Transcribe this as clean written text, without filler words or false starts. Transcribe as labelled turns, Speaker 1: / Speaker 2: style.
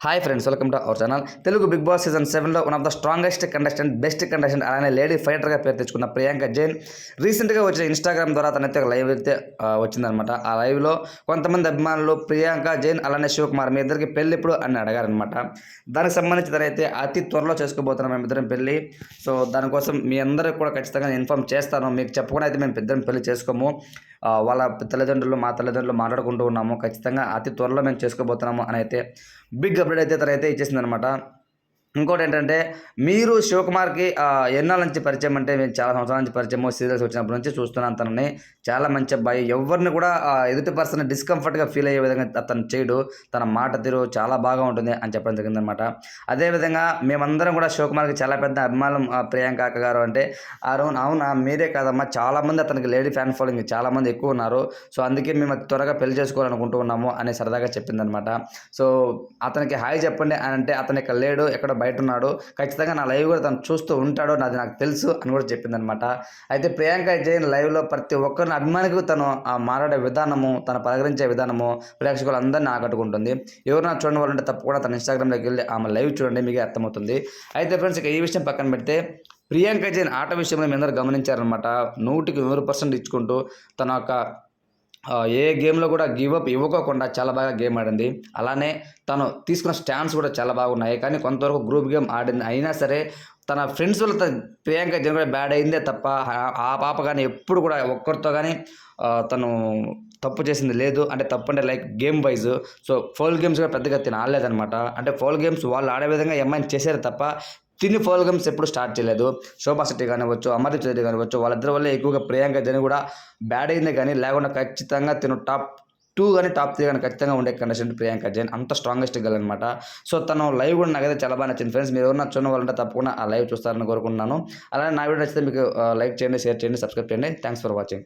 Speaker 1: Hi friends, welcome to our channel. Telugu Bigg Boss season 7లో one of the strongest contestant, best contestant, అలానే lady ఫైటర్గా పేరు తెచ్చుకున్న ప్రియాంక జైన్ రీసెంట్గా వచ్చిన ఇన్స్టాగ్రామ్ ద్వారా తనైతే ఒక లైవ్ అయితే వచ్చిందనమాట. ఆ లైవ్లో కొంతమంది అభిమానులు ప్రియాంక జైన్ అలానే శివకుమార్ మీ ఇద్దరికి పెళ్ళి ఎప్పుడు అని అడిగారనమాట. దానికి సంబంధించి తనైతే అతి త్వరలో చేసుకోబోతున్నాం మేమిద్దరం పెళ్ళి. సో దానికోసం మీ అందరికి కూడా ఖచ్చితంగా ఇన్ఫార్మ్ చేస్తాను. మీకు చెప్పకుండా అయితే మేము ఇద్దరం పెళ్లి చేసుకోము. వాళ్ళ తల్లిదండ్రులు మా తల్లిదండ్రులు మాట్లాడుకుంటూ ఉన్నాము. ఖచ్చితంగా అతి త్వరలో మేము చేసుకోబోతున్నాము అని అయితే బిగ్ అప్డేట్ అయితే తనైతే ఇచ్చేసిందనమాట. ఇంకోటి ఏంటంటే, మీరు శివకుమార్కి ఎన్నాళ్ళ నుంచి పరిచయం అంటే మేము చాలా సంవత్సరాల నుంచి పరిచయము. సీరియల్స్ వచ్చినప్పటి నుంచి చూస్తున్నాను తనని. చాలా మంచి అబ్బాయి. ఎవరిని కూడా ఎదుటి పర్సన్ డిస్కంఫర్ట్గా ఫీల్ అయ్యే విధంగా అతను చేయడు. తన మాట తీరు చాలా బాగా ఉంటుంది అని చెప్పడం జరిగిందనమాట. అదేవిధంగా మేమందరం కూడా శివకుమార్కి చాలా పెద్ద అభిమానం. ప్రియాంక అక్క గారు అంటే అవునా మీరే కాదమ్మా, చాలామంది అతనికి లేడీ ఫ్యాన్ ఫాలోయింగ్ చాలామంది ఎక్కువ ఉన్నారు. సో అందుకే మేము త్వరగా పెళ్లి చేసుకోవాలనుకుంటూ ఉన్నాము అని సరదాగా చెప్పిందనమాట. సో అతనికి హాయ్ చెప్పండి అని అంటే అతను ఇక్కడ లేడు, ఎక్కడ బయట ఉన్నాడు. ఖచ్చితంగా నా లైవ్ కూడా తను చూస్తూ ఉంటాడు, నాది నాకు తెలుసు అని కూడా చెప్పిందనమాట. అయితే ప్రియాంక జైన్ లైవ్లో ప్రతి ఒక్కరిని అభిమానికి తను మాట్లాడే విధానము, తను పలకరించే విధానము ప్రేక్షకులందరినీ ఆకట్టుకుంటుంది. ఎవరైనా చూడని వాళ్ళంటే తప్పకుండా తన ఇన్స్టాగ్రామ్లోకి వెళ్ళి ఆమె లైవ్ చూడండి, మీకు అర్థమవుతుంది. అయితే ఫ్రెండ్స్, ఇక ఈ విషయం పక్కన పెడితే ప్రియాంక జైన్ ఆట విషయంలో మీ అందరూ గమనించారనమాట. 100కి 100% ఇచ్చుకుంటూ తన యొక్క ఏ గేమ్లో కూడా గివప్ ఇవ్వకోకుండా చాలా బాగా గేమ్ ఆడింది. అలానే తను తీసుకున్న స్టాండ్స్ కూడా చాలా బాగున్నాయి. కానీ కొంతవరకు గ్రూప్ గేమ్ ఆడింది. అయినా సరే తన ఫ్రెండ్స్ వల్ల ప్రియాంక జైన్ కూడా బ్యాడ్ అయిందే తప్ప ఆ పాప కానీ ఎప్పుడు కూడా ఒక్కరితో కానీ తను తప్పు చేసింది లేదు. అంటే తప్పు అంటే like game wise. So foul games కూడా పెద్దగా తిని ఆడలేదనమాట. అంటే ఫౌల్ గేమ్స్ వాళ్ళు ఆడే విధంగా ఎంఐని చేశారు తప్ప తిని ఫౌల్ గేమ్స్ ఎప్పుడు స్టార్ట్ చేయలేదు. శోభా శెట్టి కానివ్వచ్చు, అమర్దీప్ చౌదరి కానివ్వచ్చు, వాళ్ళిద్దరి వల్ల ఎక్కువగా ప్రియాంక జైన్ కూడా బ్యాడ్ అయిందే కానీ లేకుండా ఖచ్చితంగా తిను టాప్ 2 కానీ టాప్ 3 కానీ ఖచ్చితంగా ఉండే కండిషన్ ప్రియాంక జైన్. అంత స్ట్రాంగెస్ట్ గర్ల్ అనమాట. సో తను లైవ్ కూడా నాకైతే చాలా బాగా నచ్చింది ఫ్రెండ్స్. మీరు ఎవరైనా చూడని వాళ్ళంటే తప్పకుండా ఆ లైవ్ చూస్తారని కోరుకుంటున్నాను. అలానే నా వీడియో నచ్చితే మీకు లైక్ చేయండి, షేర్ చేయండి, సబ్స్క్రైబ్ చేయండి. Thanks for watching.